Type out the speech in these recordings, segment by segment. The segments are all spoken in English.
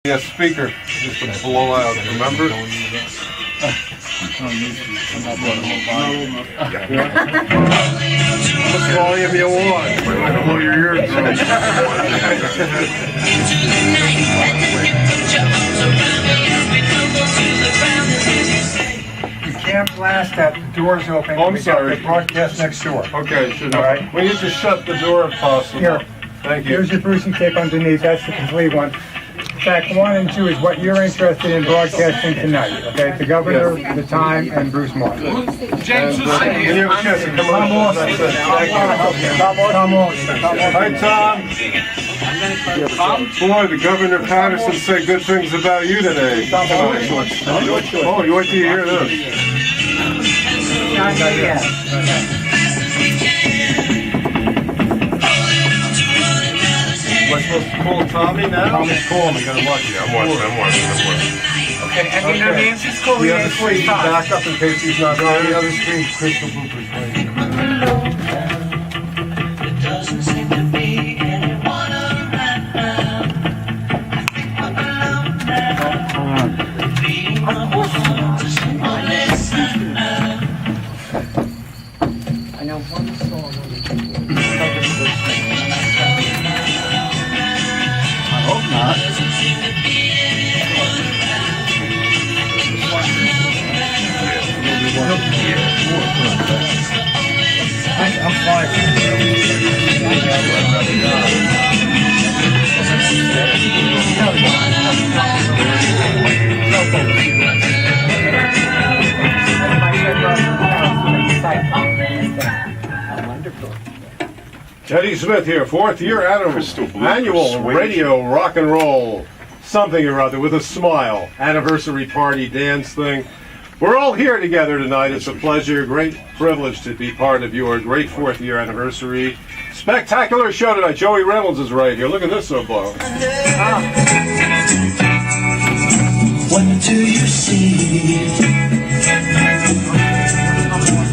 Yeah, speaker, just to blow out, remember? What volume you want? I don't know your ears. You can't blast that, the door's open. Oh, I'm sorry. The broadcast next door. Okay, should I? All right. We need to shut the door if possible. Here. Thank you. Here's your Brucey tape underneath, that's the complete one. Track 1 and 2 is what you're interested in broadcasting tonight, okay? The governor, the time, and Bruce Martin. When you have a chance to come on, that's it. Thank you. Tom Hi, Tom. Boy, the Governor Patterson said good things about you today. Oh, you wait till you hear this. Am I supposed to call Tommy now? Tommy's calling me, got lucky. I'm watching. Okay, and you know Nancy's calling The you other at screen, 45. back up in case he's not On the there. other screen, Crystal Booper's right here. There doesn't seem to be anyone around. I think we're alone now. Beating my heart to see my listen now. I know one song. I hope not. Doesn't seem to be anyone I'm fine. Teddy Smith here, fourth year Crystal Blue annual Persuasion. radio rock and roll something or other with a smile anniversary party dance thing. We're all here together tonight. It's a pleasure, great privilege to be part of your great fourth year anniversary spectacular show tonight. Joey Reynolds is right here. Look at this so blow. What do you see?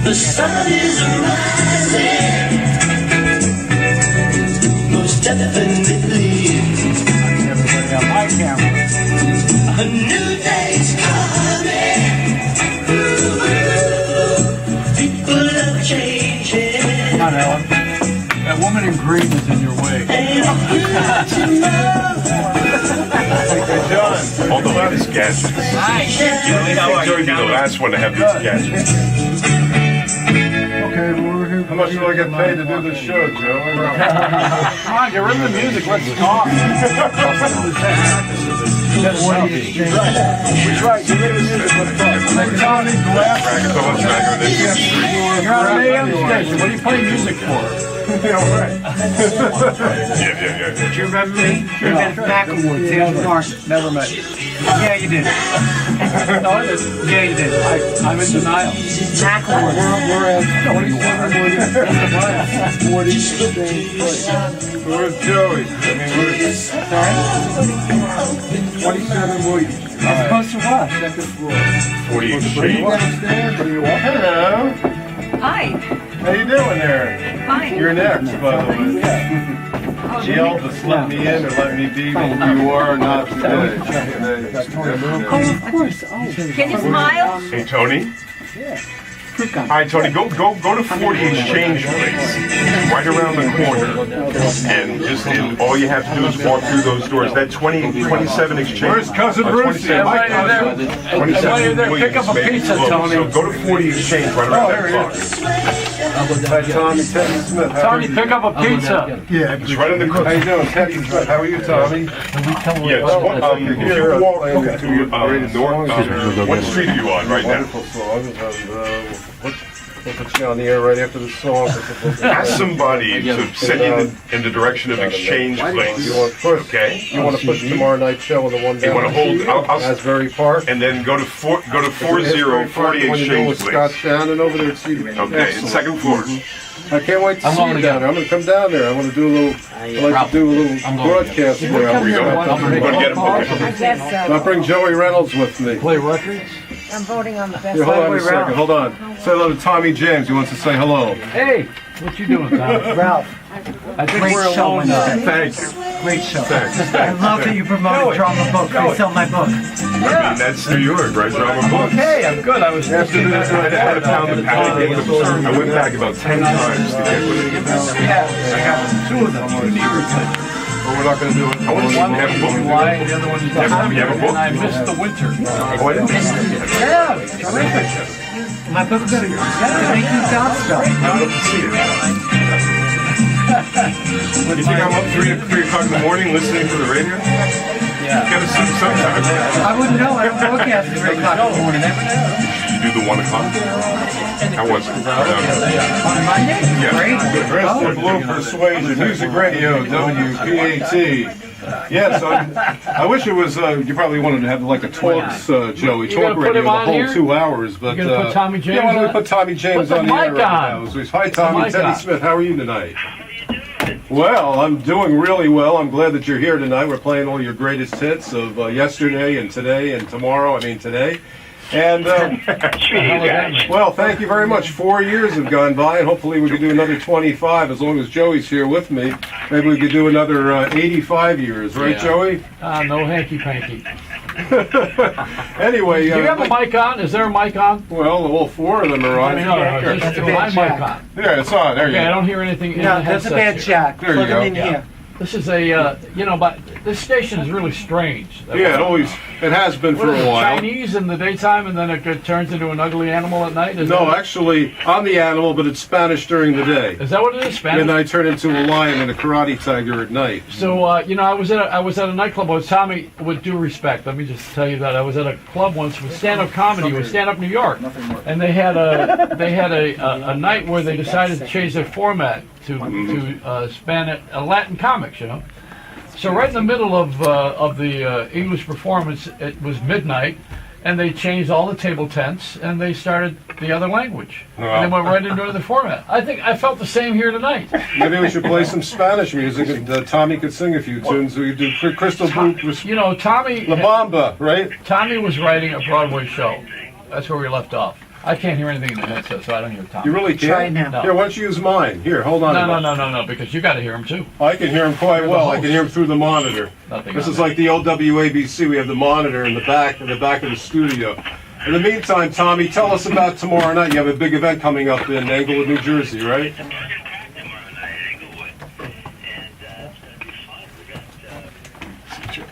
The sun is rising, most definitely. Everybody on my camera. A new day's coming. People are changing. Not Ellen. That woman in green is in your way. And I'm glad to know. Hey, John. All the latest gadgets. Hi, Julie. How are Joey you? be the last one to have these gadgets. Okay, well, we're here. How much do I get paid to do this show, Joey? Come on, get rid of the music. Let's talk. That's right. He's right. Get rid of the music. Let's talk. Hey, Tommy, glass. Ragamuffin, You're on an AM station. What are you playing music for? Yeah, right. Yeah. Do you remember me? Do you remember Macklemore, Taylor Marshall? Never met you. Yeah, you did. No, I didn't. Yeah, you did. I'm in denial. Macklemore. We're at 27 Where's Joey? I mean, where's... Sorry? 27 Williams. As opposed to what? Second floor. 40 You exchange. want upstairs or you want? Hello. Hi, How you doing there? fine. You're next, by the way. Jill, just let me in or let me be who you are or not today. Oh, of course. Oh, can you smile? Hey, Tony. Hi, Tony. Go to 40 Exchange Place, right around the corner, and all you have to do is walk through those doors. That 27 Exchange. Where's Cousin Brucey? 27 While you're there, pick up a pizza, Tony. So go to 40 Exchange right around that corner. Hi, Tommy. Teddy Smith. How Tommy, are you? pick up a pizza. Yeah, It's right in the How corner. you doing, Teddy Smith? How are you, Tommy? Yeah, if you walk to north, what street are you on right now? Wonderful songs, and we'll put you on the air right after the song. Ask somebody to send you in the direction of Exchange Place. You want first? Okay? You want to put tomorrow night's show on the one You down? want to hold? Asbury Park. And then go to 40 Asbury Park, when you go Exchange with Scott Place. Shannon over there. See, Okay, and second floor. I can't wait to see you down there. I'm going to come down there. I want to do a little. I like to do a little broadcast there. We're going to get him. Okay. I guess I'll so. bring Joey Reynolds with me. Play records? I'm voting on the best. Here, hold on a second. Hold on. Say hello to Tommy James. He wants to say hello. Hey, what you doing, Tom? Ralph. I think we're alone now. Thank you. Great show. Thanks. I love that you promoted Drama Book. I sell my book. I mean, that's New York, right? Drama books. Okay, I'm good. I was After that, I had to pound the pound. I went back about 10 times to get what it is. Yeah, I got two of them. Two knee replacements. But we're not going to do it. I want to One have a book. July, the other one is You have a book? and I missed the winter. Oh, I didn't miss it. Yeah, terrific. My book is good. Yeah, making job stuff. I'd love to see it. You think I'm up 3 o'clock in the morning listening to the radio? Yeah. You gotta see it sometimes. I wouldn't know. I don't broadcast at 3 o'clock in the morning. Did you do the 1 o'clock? How was it? On Monday? Yeah. Great. Crystal Blue Persuasion, Music Radio, WPAT. Yes, I wish it was, you probably wanted to have like a talks, Joey, You gonna talk put radio him the on whole here? 2 hours, but... You gonna put Tommy James Yeah, why don't we on? put Tommy James Put the on the air mic right on. now? Hi, Tommy. mic Teddy on. Smith, how are you tonight? Well, I'm doing really well. I'm glad that you're here tonight. We're playing all your greatest hits of yesterday and today and tomorrow. I mean today. And, well, thank you very much. 4 years have gone by, and hopefully we could do another 25 as long as Joey's here with me. Maybe we could do another 85 years, right, Yeah. Joey? No hanky-panky. Anyway, Do you have a mic on? Is there a mic on? well, all 4 of them are on. No, just my mic on. Yeah, it's on. There you Okay, I go. don't hear anything in No, the that's a headset bad here. jack. There you Plug go. them in here. This is a, but this station is really strange. Yeah, it has been What for is a it, while. Chinese in the daytime and then it turns into an ugly animal at night? Is No, that, actually, I'm the animal, but it's Spanish during the day. is that what it is, Spanish? And then I turn into a lion and a karate tiger at night. So, I was at a nightclub with Tommy, with due respect, let me just tell you that. I was at a club once with stand-up comedy, with Stand Up New York. And they had a night where they decided to change their format to span Latin comics, you know. So right in the middle of the English performance, it was midnight, and they changed all the table tents, and they started the other language. And they went right into the format. I felt the same here tonight. Maybe we should play some Spanish music and Tommy could sing a few tunes. We could do Crystal Blue, You know, Tommy La Bamba, right? Tommy was writing a Broadway show. That's where we left off. I can't hear anything in the headset, so I don't hear Tommy. You really Try it can't? now. Here, why don't you use mine? Here, hold on. No, because you got to hear him too. I can hear him quite well. I can hear him through the monitor. Nothing This on is that. like the old WABC. We have the monitor in the back of the studio. In the meantime, Tommy, tell us about tomorrow night. You have a big event coming up in Englewood, New Jersey, right?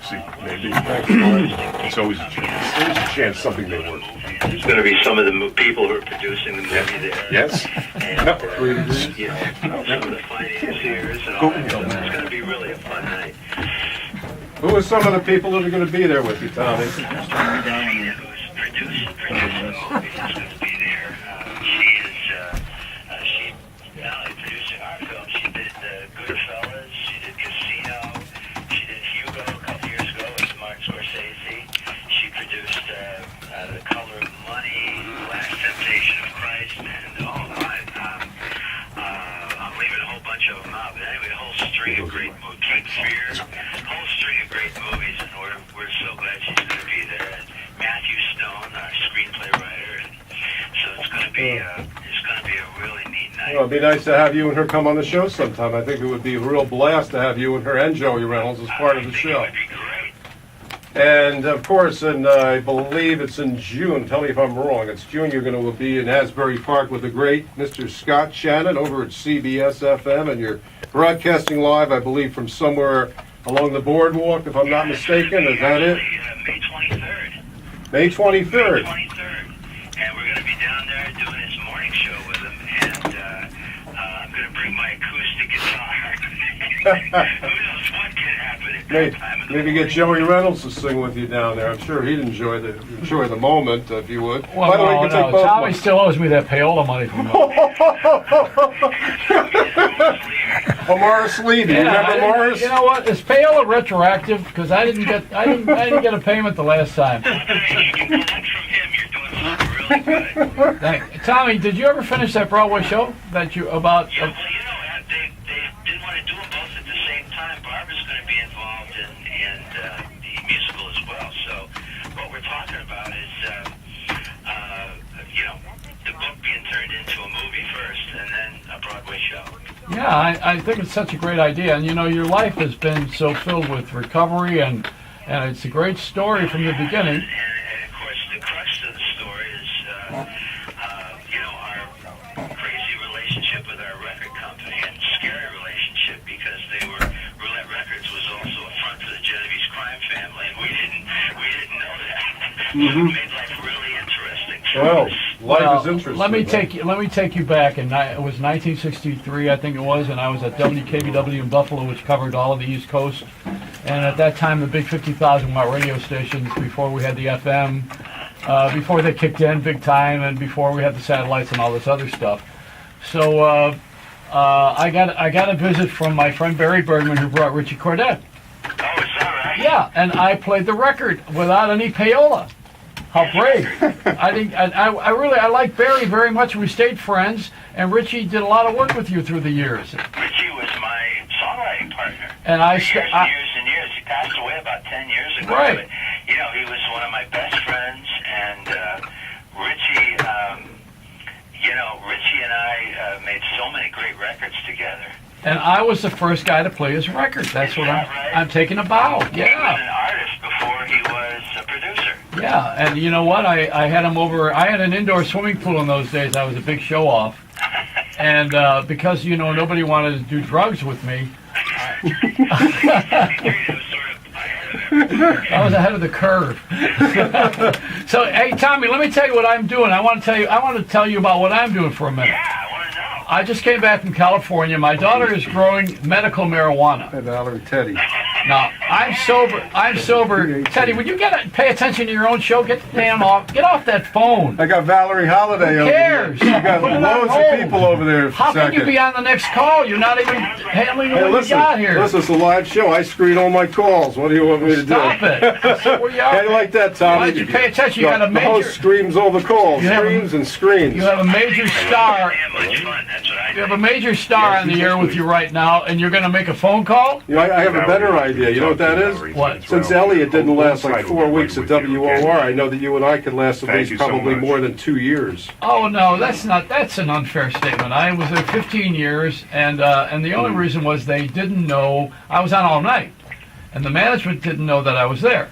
See, maybe. It's always a chance. There's a chance something may work. It's going to be some of the people who are producing the movie there. Yes? And, No. you know, some of the financiers and all that stuff. It's going to be really a fun night. Who are some of the people that are going to be there with you, Tommy? Who's producing the movie is going to be there. She's not only producing our film, she did Goodfellas, she did Casino, she did Hugo a couple years ago with Martin Scorsese. She produced The Color of Money, Last Temptation of Christ, and I'm leaving a whole bunch of them out. But anyway, a whole string of great movies, Cape Fear, a whole string of great movies, and we're so glad she's going to be there. And Matthew Stone, our screenplay writer, and so it's going to be a really neat night. Well, it'd be nice to have you and her come on the show sometime. I think it would be a real blast to have you and her and Joey Reynolds as part of the show. It'd be great. And of course, and I believe it's in June. Tell me if I'm wrong. It's June. You're going to be in Asbury Park with the great Mr. Scott Shannon over at CBS FM, and you're broadcasting live, I believe, from somewhere along the boardwalk, if I'm not mistaken. Is that it? May 23rd. May 23rd. 23rd. And we're going to be down there doing his morning show with him, and I'm going to bring my acoustic guitar. Who knows what can happen at that time of the Maybe get morning. Joey Reynolds to sing with you down there. I'm sure he'd enjoy the moment, if you would. Well, By the way, you no, can take both Tommy ones. still owes me that payola money from Morris Levy. Remember Morris? You know what? Is payola retroactive? Because I didn't get a payment the last time. You can collect from him. You're doing something really good. Tommy, did you ever finish that Broadway show that you about? Yeah, well, they didn't want to do them both at the same time. Barbara's going to be involved in the musical as well. So what we're talking about is, the book book being turned into a movie first, and then a Broadway show. Yeah, I think it's such a great idea. And, you know, your life has been so filled with recovery, and it's a great story from the beginning. And of course, the crux of the story is, you know, our crazy relationship with our record company, and scary relationship because Roulette Records was also a front for the Genovese crime family, and we didn't know that. So it made life really interesting. Well, life is interesting. Let me take you back. And it was 1963, I think it was, and I was at WKBW in Buffalo, which covered all of the East Coast. And at that time, the big 50,000 watt radio stations, before we had the FM, before they kicked in big time, and before we had the satellites and all this other stuff. So I got a visit from my friend Barry Bergman, who brought Richie Cordet. Oh, is that right? Yeah, and I played the record without any payola. How brave! I think I like Barry very much. We stayed friends, and Richie did a lot of work with you through the years. Richie was my songwriting partner. And years and years. He passed away about 10 years ago. Right. But, you know, he was one of my best friends, and Richie, you know, Richie and I made so many great records together. And I was the first guy to play his record. That's what I'm taking a bow. He was an artist before he was a producer. Yeah, and you know what? I had him over. I had an indoor swimming pool in those days. I was a big show off, and because you know nobody wanted to do drugs with me, I was ahead of the curve. So hey, Tommy, let me tell you what I'm doing. I want to tell you about what I'm doing for a minute. Yeah, I want to know. I just came back from California. My daughter is growing medical marijuana. Hey, Valerie, Teddy. Now, I'm sober. Teddy, would you pay attention to your own show? Get off that phone. I got Valerie Holiday over cares? there. You got Put it on loads hold. of people over there. How can you be on the next call? You're not even handling what you got here. Listen, it's a live show. I screen all my calls. What do you want me to do? Stop it. Where you are. How do you like that, Tommy? Why don't you pay attention? You got a The host major. screams all the calls. You have a- Screams and screens. You have a major star. Damn much fun. That's what I You have a major star on the air with you right now, and you're going to make a phone call? You know, I have a better idea. You know what that is? What? Since Elliot didn't last like 4 weeks at WOR, I know that you and I could last at Thank least you so probably much. more than 2 years. Oh no, that's an unfair statement. I was there 15 years, and the only reason was they didn't know I was on all night, and the management didn't know that I was there.